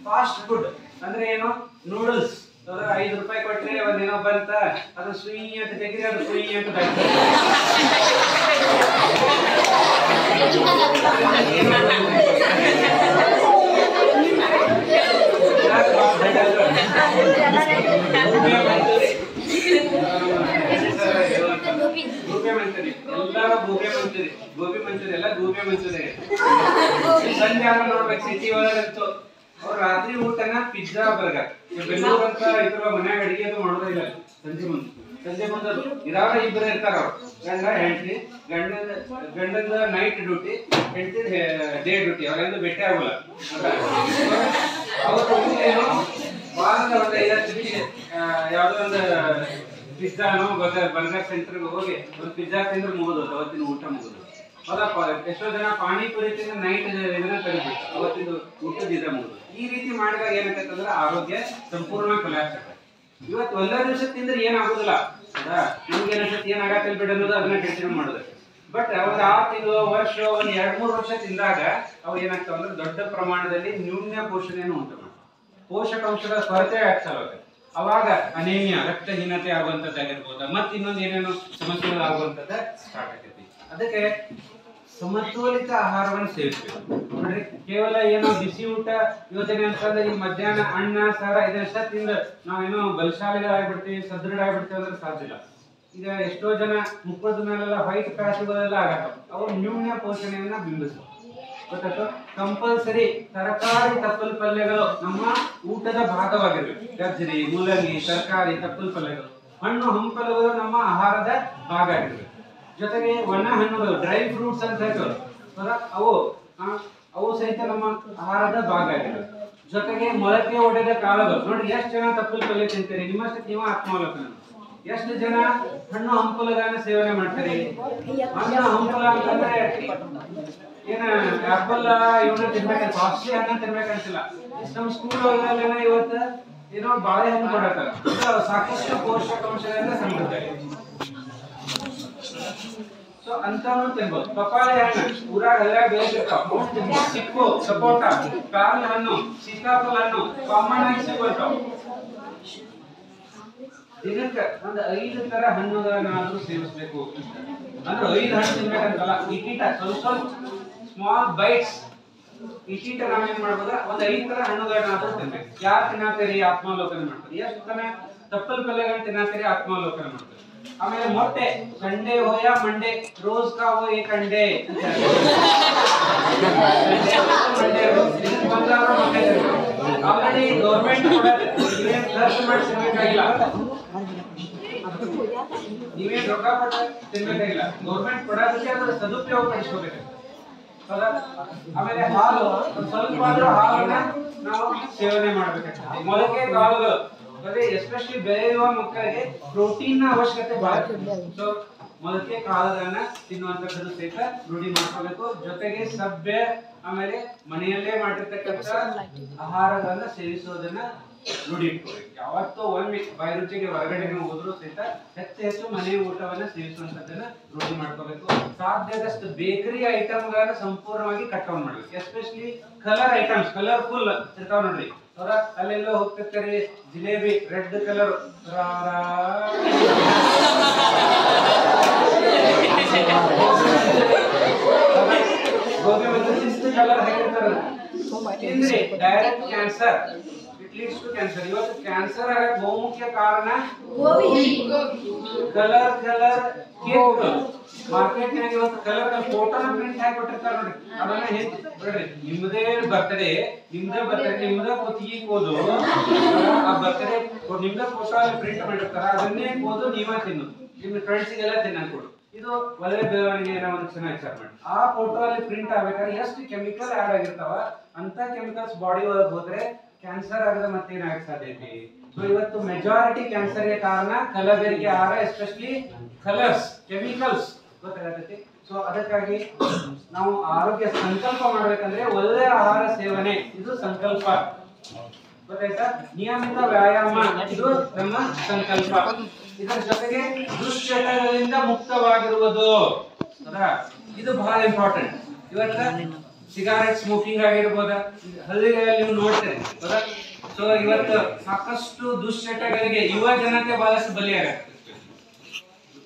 ಫಾಸ್ಟ್ ಫುಡ್ ಅಂದ್ರೆ ಏನು? ನೂಡಲ್ಸ್ 5 ರೂಪಾಯಿ ಕೊಟ್ರೆ ಒಂದೇನೋ ಬಂತ, ಅದು ಸುಯಿ ಅಂತ ತೆಗಿರಿ, ಅದು ಸುಯಿ ಅಂತ ಗೋಬಿ ಮಂಚೂರಿ ಎಲ್ಲ ಗೋಬಿ ಮಂಚೂರಿ. ಸಂಜೆ ನೋಡ್ಬೇಕು ಸಿಟಿ ಒಳಗಂತೂ ಅವ್ರು ರಾತ್ರಿ ಊಟನ ಪಿಜ್ಜಾ ಬರ್ಗರ್. ಬೆಂಗಳೂರು ಅಂತ ಇತರ ಮನ್ಯಾಗ ಅಡಿಗೆ ಅದು ಮಾಡೋದೇ ಇಲ್ಲ. ಸಂಜೆ ಮುಂದೆ ಇದಾವ ಇಬ್ಬರು ಇರ್ತಾರ, ಅವ್ರು ಗಂಡ ಹೆಂಡತಿ. ಗಂಡದ ನೈಟ್ ಡ್ಯೂಟಿ, ಹೆಂಡತಿ ಡೇ ಡ್ಯೂಟಿ. ಅವ್ರೆಂದು ಭೇಟಿ ಆಗೋಲ್ಲ. ಅವ್ರು ಏನು ವಾರದ ಒಂದು 5 ನಿಮಿಷ ಯಾವ್ದೋ ಒಂದು ಪಿಜ್ಜಾನೋ ಬರ್ಗರ್ ಸೆಂಟರ್ಗೆ ಹೋಗಿ ಒಂದು ಪಿಜ್ಜಾ ತಿಂದ್ರೆ ಮುಗಿದು ಅವತ್ತಿನ ಊಟ ಮುಗಿದು. ಹೌದಪ್ಪ, ಎಷ್ಟೋ ಜನ ಪಾನಿಪುರಿ ತಿಂದ್ರೆ ನೈಟ್ ಇದನ್ನ ತೆಗೆದ್ಬಿಟ್ಟು ಅವತ್ತಿನ ಊಟದ ಇದ ಮುಗಿದು. ಈ ರೀತಿ ಮಾಡಿದಾಗ ಏನಾಗತ್ತಂದ್ರೆ ಆರೋಗ್ಯ ಸಂಪೂರ್ಣ ಕೊಲ್ಯಾಪ್ಸ್ ಆಗ್ತದೆ. ಇವತ್ತು ಒಂದೇ ದಿವಸ ತಿಂದ್ರೆ ಏನಾಗುದಿಲ್ಲ, ಹೌದಾ? ನಮ್ಗೆ ಏನಾಗತ್ತೆ ಏನಾಗತ್ತೆ ಬಿಡ ಅನ್ನೋದು ಅದನ್ನ ಕಂಟಿನ್ಯೂ ಮಾಡೋದು. ಬಟ್ ಅವ್ರು 6 ತಿಂಗಳು, ವರ್ಷ, ಒಂದು 2-3 ವರ್ಷ ತಿಂದಾಗ ಅವು ಏನಾಗ್ತಾವ ಅಂದ್ರೆ ದೊಡ್ಡ ಪ್ರಮಾಣದಲ್ಲಿ ನ್ಯೂನ್ಯ ಪೋಷಣೆಯನ್ನು ಉಂಟು ಮಾಡ್ತಾರೆ. ಪೋಷಕಾಂಶದ ಕೊರತೆ ಆಗ್ತಾವೆ. ಅವಾಗ ಅನೇಮಿಯಾ, ರಕ್ತಹೀನತೆ ಆಗುವಂತದ್ದಾಗಿರ್ಬೋದು, ಮತ್ತೆ ಇನ್ನೊಂದು ಏನೇನೋ ಸಮಸ್ಯೆಗಳು ಆಗುವಂತದ್ದು ಸ್ಟಾರ್ಟ್ ಆಗ್ತೈತಿ. ಅದಕ್ಕೆ ಸಮತೋಲಿತ ಆಹಾರವನ್ನು ಸೇವಿಸಬೇಕು. ನೋಡ್ರಿ, ಕೇವಲ ಏನೋ ಬಿಸಿ ಊಟ ಯೋಜನೆ ಅಂತಂದ್ರೆ ಈ ಮಧ್ಯಾಹ್ನ ಅನ್ನ ಸಾರ ಇದೆಷ್ಟ ತಿಂದ ನಾವೇನೋ ಬಲಶಾಲಿಗಳಾಗ್ಬಿಡ್ತೀವಿ, ಸದೃಢ ಆಗ್ಬಿಡ್ತೀವಿ ಅಂದ್ರೆ ಸಾಧ್ಯ ಇಲ್ಲ. ಈಗ ಎಷ್ಟೋ ಜನ ಮುಖದ ಮೇಲೆಲ್ಲ ವೈಟ್ ಪ್ಯಾಚ್ಗಳೆಲ್ಲ ಆಗತ್ತವ, ಅವು ನ್ಯೂನ್ಯ ಪೋಷಣೆಯನ್ನ ಬಿಂಬಿಸುವ. ಗೊತ್ತಾಯ್ತು? ಕಂಪಲ್ಸರಿ ತರಕಾರಿ ತಪ್ಪಲ್ ಪಲ್ಯಗಳು ನಮ್ಮ ಊಟದ ಭಾಗವಾಗಿರ್ಬೇಕು. ಗಜ್ಜರಿ, ಮೂಲಂಗಿ, ತರಕಾರಿ ತಪ್ಪಲ್ ಪಲ್ಯಗಳು, ಹಣ್ಣು ಹಂಪಲುಗಳು ನಮ್ಮ ಆಹಾರದ ಭಾಗ ಆಗಿರ್ಬೇಕು. ಜೊತೆಗೆ ಒಣ ಹಣ್ಣುಗಳು, ಡ್ರೈ ಫ್ರೂಟ್ಸ್ ಅಂತ ಹೇಳ್ತಾರೆ, ಅವು ಸಹಿತ ನಮ್ಮ ಆಹಾರದ ಭಾಗ ಆಗಿರ್ಬೇಕು. ಜೊತೆಗೆ ಮೊಳಕೆ ಒಡೆದ ಕಾಳುಗಳು. ನೋಡಿ, ಎಷ್ಟು ಜನ ತಪ್ಪಲ್ ಪಲ್ಯ ತಿಂತೀರಿ? ನಿಮ್ಮಷ್ಟಕ್ಕೆ ನೀವು ಆತ್ಮಾವಲೋಕನ. ಎಷ್ಟು ಜನ ಹಣ್ಣು ಹಂಪಲುಗಳನ್ನ ಸೇವನೆ ಮಾಡ್ತೀರಿ? ಹಣ್ಣು ಹಂಪಲ ಅಂತಂದ್ರೆ ಏನ ಆಪಲ್ ಇವನ್ನ ತಿನ್ಬೇಕಂತ, ಕಾಸ್ಟ್ಲಿ ಹಣ್ಣ ತಿನ್ಬೇಕಂತಿಲ್ಲ. ನಮ್ಮ ಸ್ಕೂಲ್ ಒಳಗೆಲ್ಲ ಇವತ್ತು ಏನೋ ಬಾಳೆಹಣ್ಣು ಕೊಡತ್ತಾರ, ಸಾಕಷ್ಟು ಪೋಷಕಾಂಶಗಳಿಂದ ಸಮೃದ್ಧ. ಸೊ ಅಂತವನು ತಿನ್ಬೋದು. ಪಪ್ಪಾಯ ಹಣ್ಣು ಊರಾಗ ಎಲ್ಲ ಬೇಯಿಸಿರ್ತಾವ, ಚಿಕ್ಕು, ಸಪೋಟ, ಕಾಲ್ ಹಣ್ಣು, ಸೀತಾಫಲ ಹಣ್ಣು ಕಾಮನ್ ಆಗಿ ಸಿಗ್ತಾವ. ದಿನಕ್ಕೆ ಒಂದು 5 ತರ ಹಣ್ಣುಗಳನ್ನಾದ್ರೂ ಸೇವಿಸಬೇಕು. ಅಂದ್ರೆ 5 ಹಣ್ಣು ತಿನ್ಬೇಕಂತಲ್ಲ, ಇಟ್ಟಿಟ ಸ್ವಲ್ಪ ಸ್ಮಾಲ್ ಬೈಟ್ಸ್ ಇಟ್ಟಿಟ ನಾವೇನ್ ಮಾಡ್ಬೋದ, ಒಂದು 5 ತರ ಹಣ್ಣುಗಳನ್ನಾದ್ರೂ ತಿನ್ಬೇಕು. ಯಾರು ತಿನ್ನತ್ತೀರಿ? ಆತ್ಮಾವಲೋಕನ ಮಾಡ್ತಾರೆ. ಎಷ್ಟು ತನ ತಪ್ಪಲ್ ಪಲ್ಯಗಳನ್ನ ತಿನ್ನತ್ತೀರಿ? ಆತ್ಮಾವಲೋಕನ ಮಾಡ್ತಾರೆ. ಆಮೇಲೆ ಮೊಟ್ಟೆ ಸಂಡೇ हो या मंडे रोज का वो एक अंडे ಆಲ್ರೆಡಿ ಗವರ್ನಮೆಂಟ್ ಕೂಡ ಇವೇನ್ ಖರ್ಚು ಮಾಡಿ ತಿನ್ನಬೇಕಾಗಿಲ್ಲ, ನೀವೇನ್ ರೊಕ್ಕ ಕೊಟ್ಟು ತಿನ್ನಬೇಕಾಗಿಲ್ಲ, ಗವರ್ನಮೆಂಟ್ ಕೊಡೋದಕ್ಕೆ ಅದರ ಸದುಪಯೋಗ ಪಡಿಸ್ಕೋಬೇಕು. ಹೌದಾ? ಆಮೇಲೆ ಹಾಲು ಸ್ವಲ್ಪ ಆದ್ರೂ ಹಾಲನ್ನ ನಾವು ಸೇವನೆ ಮಾಡಬೇಕಾಗ್ತದೆ. ಮೊಳಕೆ ಕಾಳುಗಳು ಅದೇ ಎಸ್ಪೆಷಲಿ ಬೆಳೆಯುವ ಮಕ್ಕಳಿಗೆ ಪ್ರೋಟೀನ್ ನ ಅವಶ್ಯಕತೆ ಬಹಳ. ಸೊ ಮೊಳಕೆ ಕಾಳುಗಳನ್ನ ತಿನ್ನುವಂತದ್ದು ಸಹಿತ ರೂಢಿ ಮಾಡ್ಕೋಬೇಕು. ಜೊತೆಗೆ ಸಭ್ಯ ಆಮೇಲೆ ಮನೆಯಲ್ಲೇ ಮಾಡಿರ್ತಕ್ಕಂಥ ಆಹಾರಗಳನ್ನ ಸೇವಿಸೋದನ್ನ ರೂಢಿ ಇಟ್ಕೋಬೇಕು. ಯಾವತ್ತೂ ಒಮ್ಮೆ ಬಾಯಿ ರುಚಿಗೆ ಹೊರಗಡೆ ಹೋದ್ರು ಸಹಿತ ಹೆಚ್ಚು ಮನೆಯ ಊಟವನ್ನ ಸೇವಿಸುವಂತದ್ದನ್ನ ರೂಢಿ ಮಾಡ್ಕೋಬೇಕು. ಸಾಧ್ಯದಷ್ಟು ಬೇಕರಿ ಐಟಮ್ಗಳನ್ನ ಸಂಪೂರ್ಣವಾಗಿ ಕಟ್ ಡೌನ್ ಮಾಡ್ಬೇಕು. ಎಸ್ಪೆಷಲಿ ಕಲರ್ ಐಟಮ್ಸ್, ಕಲರ್ಫುಲ್ ಇರ್ತಾವ ನೋಡ್ರಿ, ಅವರ ಅಲ್ಲೆಲ್ಲ ಹೋಗ್ತಿರ್ತಾರೆ ಜಿಲೇಬಿ ರೆಡ್ ಕಲರ್, ಗೋಬಿ ಒಂದು ಸಿಕ್ಸ್ ಕಲರ್ ಹೇಳಿರ್ತಾರಲ್ಲ, ತಿಂದ್ರೆ direct cancer, it leads to cancer. ಇವತ್ತು ಕ್ಯಾನ್ಸರ್ ಆಗಕ್ಕೆ ಬಹುಮುಖ್ಯ ಕಾರಣ ಕಲರ್ ಕೇಕ್. ಮಾರ್ಕೆಟ್ ನಾಗ ಇವತ್ತು ಕಲರ್ ಫೋಟೋನ ಪ್ರಿಂಟ್ ಹಾಕಿ ಕೊಟ್ಟಿರ್ತಾರ ನೋಡ್ರಿ, ಅದನ್ನ ನೋಡ್ರಿ ನಿಮ್ಮದೇ ಬರ್ತಡೇ ನಿಮ್ದ ಕುತ್ತಿಗೆ ಕೋದು ಆ ಬರ್ತಡೇ ನಿಮ್ದ ಫೋಟೋ ಅಲ್ಲಿ ಪ್ರಿಂಟ್ ಮಾಡಿರ್ತಾರ, ಅದನ್ನೇ ಕೋದು ನೀವೇ ತಿನ್ನೋದು, ನಿಮ್ಮ ಫ್ರೆಂಡ್ಸಿಗೆಲ್ಲ ತಿನ್ನಕ್ ಕೊಡು. ಇದು ಒಳ್ಳೆ ಬೆಳವಣಿಗೆ ಒಂದು ಚೆನ್ನಾಗಿ ವಿಚಾರ ಮಾಡಿ. ಆ ಫೋಟೋ ಅಲ್ಲಿ ಪ್ರಿಂಟ್ ಆಗ್ಬೇಕಾದ್ರೆ ಎಷ್ಟು ಕೆಮಿಕಲ್ ಆಡ್ ಆಗಿರ್ತಾವ, ಅಂತ ಕೆಮಿಕಲ್ಸ್ ಬಾಡಿ ಒಳಗೆ ಹೋದ್ರೆ ಕ್ಯಾನ್ಸರ್ ಆಗದ ಮತ್ತೇನಾಗಕ್ಕೆ ಸಾಧ್ಯತೆ. ಸೊ ಇವತ್ತು ಮೆಜಾರಿಟಿ ಕ್ಯಾನ್ಸರ್ಗೆ ಕಾರಣ ಕಲಬೆರಕೆ ಆಹಾರ, ಎಸ್ಪೆಷಲಿ ಕಲರ್ಸ್, ಕೆಮಿಕಲ್ಸ್ ಗೊತ್ತಾಗತೈತಿ. ಸೊ ಅದಕ್ಕಾಗಿ ನಾವು ಆರೋಗ್ಯ ಸಂಕಲ್ಪ ಮಾಡ್ಬೇಕಂದ್ರೆ ಒಳ್ಳೆ ಆಹಾರ ಸೇವನೆ, ಇದು ಸಂಕಲ್ಪ ಗೊತ್ತಾಯ್ತಾ. ನಿಯಮಿತ ವ್ಯಾಯಾಮ, ಇದು ನಮ್ಮ ಸಂಕಲ್ಪ. ಇದರ ಜೊತೆಗೆ ದುಶ್ಚಟಗಳಿಂದ ಮುಕ್ತವಾಗಿರುವುದು, ಇದು ಬಹಳ ಇಂಪಾರ್ಟೆಂಟ್. ಇವತ್ತ ಸಿಗಾರೆಟ್ ಸ್ಮೋಕಿಂಗ್ ಆಗಿರ್ಬೋದ, ಹಳ್ಳಿಗಳಲ್ಲಿ ನೀವು ನೋಡ್ತೇನೆ ಹೌದಾ. ಸೊ ಇವತ್ತು ಸಾಕಷ್ಟು ದುಶ್ಚಟಗಳಿಗೆ ಯುವ ಜನತೆ ಬಹಳಷ್ಟು ಬಲಿಯಾಗತ್ತೆ.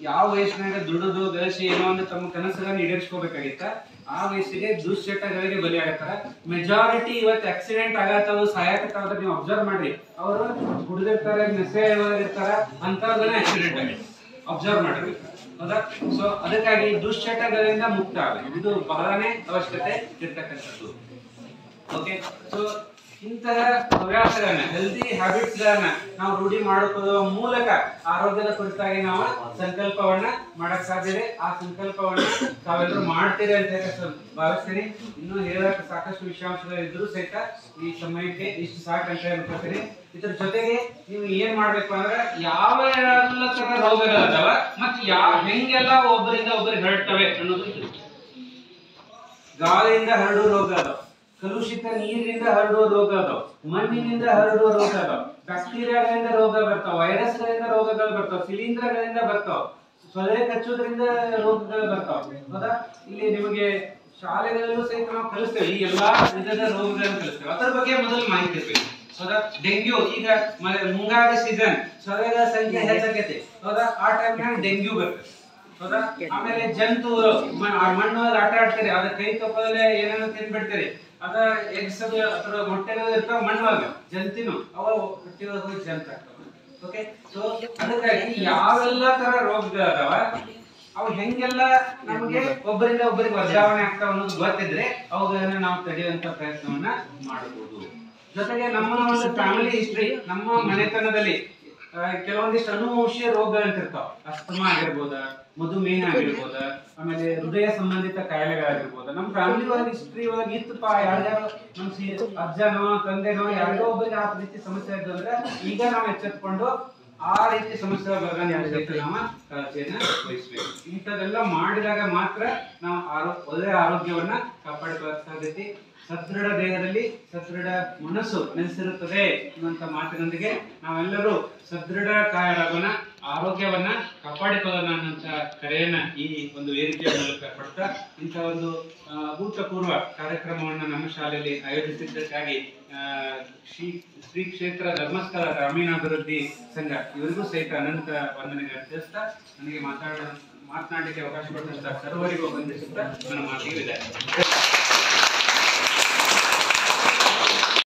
ಯಾವ ವಯಸ್ಸಿನಾಗ ದುಡಿದು ಗಳಿಸಿ ಏನೋ ಒಂದು ತಮ್ಮ ಕನಸುಗಳನ್ನು ಈಡೇರಿಸ್ಕೋಬೇಕಾಗಿತ್ತ, ಆ ವಯಸ್ಸಿಗೆ ದುಶ್ಚಟಗಳಿಗೆ ಬಲಿಯಾಗತ್ತಾರ. ಮೆಜಾರಿಟಿ ಇವತ್ತು ಆಕ್ಸಿಡೆಂಟ್ ಆಗತ್ತವು, ಸಾಯಕತ್ತಾವ. ನೀವು ಅಬ್ಸರ್ವ್ ಮಾಡ್ರಿ, ಅವರು ಕುಡಿದಿರ್ತಾರೆ, ನಶೆ ಇರ್ತಾರ, ಅಂತವ್ರನ್ನ ಆಕ್ಸಿಡೆಂಟ್ ಆಗಿದೆ, ಅಬ್ಸರ್ವ್ ಮಾಡ್ರಿ ಹೌದಾ. ಸೊ ಅದಕ್ಕಾಗಿ ದುಶ್ಚಟಗಳಿಂದ ಮುಕ್ತ ಆಗಬೇಕು, ಇದು ಬಹಳನೇ ಅವಶ್ಯಕತೆ ಇರ್ತಕ್ಕಂಥದ್ದು. ಓಕೆ, ಸೊ ಇಂತಹ ಹವ್ಯಾಸಗಳನ್ನ, ಹೆಲ್ದಿ ಹ್ಯಾಬಿಟ್ಸ್ ಗಳನ್ನ ನಾವು ರೂಢಿ ಮಾಡಿಕೊಳ್ಳುವ ಮೂಲಕ ಆರೋಗ್ಯದ ಕುರಿತಾಗಿ ನಾವು ಸಂಕಲ್ಪವನ್ನ ಮಾಡಕ್ ಸಾಧ್ಯತೆ. ಆ ಸಂಕಲ್ಪವನ್ನ ತಾವೆಲ್ಲರೂ ಮಾಡ್ತೀರಿ ಅಂತ ಭಾವಿಸ್ತೀನಿ. ಇನ್ನು ಹೇಳಕ್ ಸಾಕಷ್ಟು ವಿಷಯಾಂಶಗಳು ಇದ್ರು ಸಹಿತ ಈ ಸಮಯಕ್ಕೆ ಇಷ್ಟು ಸಾಕಂತ ಅನ್ಕೋತೀನಿ. ಇದ್ರ ಜೊತೆಗೆ ನೀವು ಏನ್ ಮಾಡ್ಬೇಕು ಅಂದ್ರೆ, ಯಾವ ಎಲ್ಲ ತರ ರೋಗಗಳದಾವ ಮತ್ತೆ ಹೆಂಗೆಲ್ಲ ಒಬ್ಬರಿಂದ ಒಬ್ಬರಿಗೆ ಹರಡ್ತವೆ ಅನ್ನೋದು. ಗಾಳಿಯಿಂದ ಹರಡುವ ರೋಗ ಅದಾವ, ಕಲುಷಿತ ನೀರಿನಿಂದ ಹರಡುವ ರೋಗ ಅದಾವ, ಮಣ್ಣಿನಿಂದ ಹರಡುವ ರೋಗ ಅದಾವ, ಬ್ಯಾಕ್ಟೀರಿಯಾಗಳಿಂದ ರೋಗ ಬರ್ತಾವ, ವೈರಸ್ಗಳಿಂದ ರೋಗಗಳು ಬರ್ತಾವ, ಶಿಲೀಂಧ್ರಗಳಿಂದ ಬರ್ತಾವ, ಸೊಳ್ಳೆ ಕಚ್ಚೋದ್ರಿಂದ ರೋಗಗಳು ಬರ್ತಾವ ಹೌದಾ. ಇಲ್ಲಿ ನಿಮಗೆ ಶಾಲೆಗಳಲ್ಲೂ ಸಹಿತ ನಾವು ಕಲಿಸ್ತೇವೆ, ಈ ಎಲ್ಲಾ ವಿಧದ ರೋಗಗಳನ್ನು ಕಲಿಸ್ತೇವೆ. ಅದರ ಬಗ್ಗೆ ಮೊದಲು ಮಾಹಿತಿ ಇರ್ಬೇಕು ಹೌದಾ. ಡೆಂಗ್ಯೂ, ಈಗ ಮುಂಗಾರು ಸೀಸನ್, ಸೊಳ್ಳೆಗಳ ಸಂಖ್ಯೆ ಹೆಚ್ಚಾಗೈತೆ ಹೌದಾ, ಆ ಟೈಮ್ನಾಗ ಡೆಂಗ್ಯೂ ಬರ್ತದೆ ಹೌದಾ. ಆಮೇಲೆ ಜಂತು ಮಣ್ಣು ಆಟ ಆಡ್ತಾರೆ, ಅದ ಕೈ ತಪ್ಪದಲ್ಲೇ ಏನೇನೋ ತಿನ್ಬಿಡ್ತಾರೆ, ಅದ ಎಗ್ಸ್ ಅಥವಾ ಮೊಟ್ಟೆಗಳು ಇರ್ತಾವ ಮಣ್ಣೊಳಗ, ಜಂತಿನು ಅವ ಹೊಟ್ಟಿಯೊಳಗೆ ಹೋಗಿ ಜಂತ ಆಗ್ತಾವ. ಓಕೆ, ಸೊ ಅದಕ್ಕಾಗಿ ಯಾವೆಲ್ಲ ತರ ರೋಗಗಳದಾವ, ಅವು ಹೆಂಗೆಲ್ಲ ನಮಗೆ ಒಬ್ಬರಿಂದ ಒಬ್ಬರಿಗೆ ವರ್ಗಾವಣೆ ಆಗ್ತಾವ ಅನ್ನೋದು ಗೊತ್ತಿದ್ರೆ ಅವುಗಳನ್ನ ನಾವು ತಡೆಯುವಂತ ಪ್ರಯತ್ನವನ್ನ ಮಾಡಬಹುದು. ಜೊತೆಗೆ ನಮ್ಮ ಒಂದು ಫ್ಯಾಮಿಲಿ ಹಿಸ್ಟ್ರಿ, ನಮ್ಮ ಮನೆತನದಲ್ಲಿ ಕೆಲವೊಂದಿಷ್ಟು ಅನುವಂಶೀಯ ರೋಗಗಳಂತ ಇರ್ತಾವ. ಅಸ್ತಮಾ ಆಗಿರ್ಬೋದ, ಮಧುಮೇಹ ಆಗಿರ್ಬೋದ, ಆಮೇಲೆ ಹೃದಯ ಸಂಬಂಧಿತ ಕಾಯಿಲೆಗಳಾಗಿರ್ಬೋದ. ನಮ್ಮ ಫ್ಯಾಮಿಲಿ ಒಳಗೆ ಹಿಸ್ಟ್ರಿ ಒಳಗೆ ಇತ್ತಪ್ಪ, ಯಾರ್ಯಾರು ನಮ್ಮ ಅಜ್ಜನೋ ತಂದೆನೋ ಯಾರಿಗೋ ಒಬ್ಬರಿಗೆ ಆ ರೀತಿ ಸಮಸ್ಯೆ ಇದ್ದು ಅಂದ್ರೆ ಈಗ ನಾವು ಎಚ್ಚೆತ್ಕೊಂಡು ಆ ರೀತಿ ಸಮಸ್ಯೆ ಬರಗಾನ ನಾವು ಕಾಳಜಿಯನ್ನ ವಹಿಸ್ಬೇಕು. ಇಂಥದೆಲ್ಲ ಮಾಡಿದಾಗ ಮಾತ್ರ ನಾವು ಒಳ್ಳೆ ಆರೋಗ್ಯವನ್ನ ಕಾಪಾಡಿಕೊಳ್ಳಕ್ಕೆ ಸಾಧ್ಯತೆ. ಸದೃಢ ದೇಹದಲ್ಲಿ ಸದೃಢ ಮನಸ್ಸು ನೆಲೆಸಿರುತ್ತದೆ ಅನ್ನುವಂಥ ಮಾತಿನೊಂದಿಗೆ ನಾವೆಲ್ಲರೂ ಸದೃಢ ಕಾಯರಾಗೋಣ, ಆರೋಗ್ಯವನ್ನ ಕಾಪಾಡಿಕೊಳ್ಳೋಣ ಅನ್ನುವಂಥ ಕರೆಯನ್ನ ಈ ಒಂದು ವೇದಿಕೆಯ ಮೂಲಕ ಕೊಡ್ತಾ, ಇಂಥ ಒಂದು ಅಭೂತಪೂರ್ವ ಕಾರ್ಯಕ್ರಮವನ್ನು ನಮ್ಮ ಶಾಲೆಯಲ್ಲಿ ಆಯೋಜಿಸಿದ್ದಕ್ಕಾಗಿ ಶ್ರೀ ಕ್ಷೇತ್ರ ಧರ್ಮಸ್ಥಳ ಗ್ರಾಮೀಣಾಭಿವೃದ್ಧಿ ಸಂಘ ಇವರಿಗೂ ಸಹಿತ ಅನಂತ ವಂದನೆಗಳನ್ನು ತಿಳಿಸ್ತಾ, ನನಗೆ ಮಾತನಾಡಲಿಕ್ಕೆ ಅವಕಾಶ ಕೊಟ್ಟಂತ ಸರ್ವರಿಗೂ ವಂದಿಸುತ್ತಾ ನನ್ನ ಮಾತಿಗೆ ವಿದಾಯ.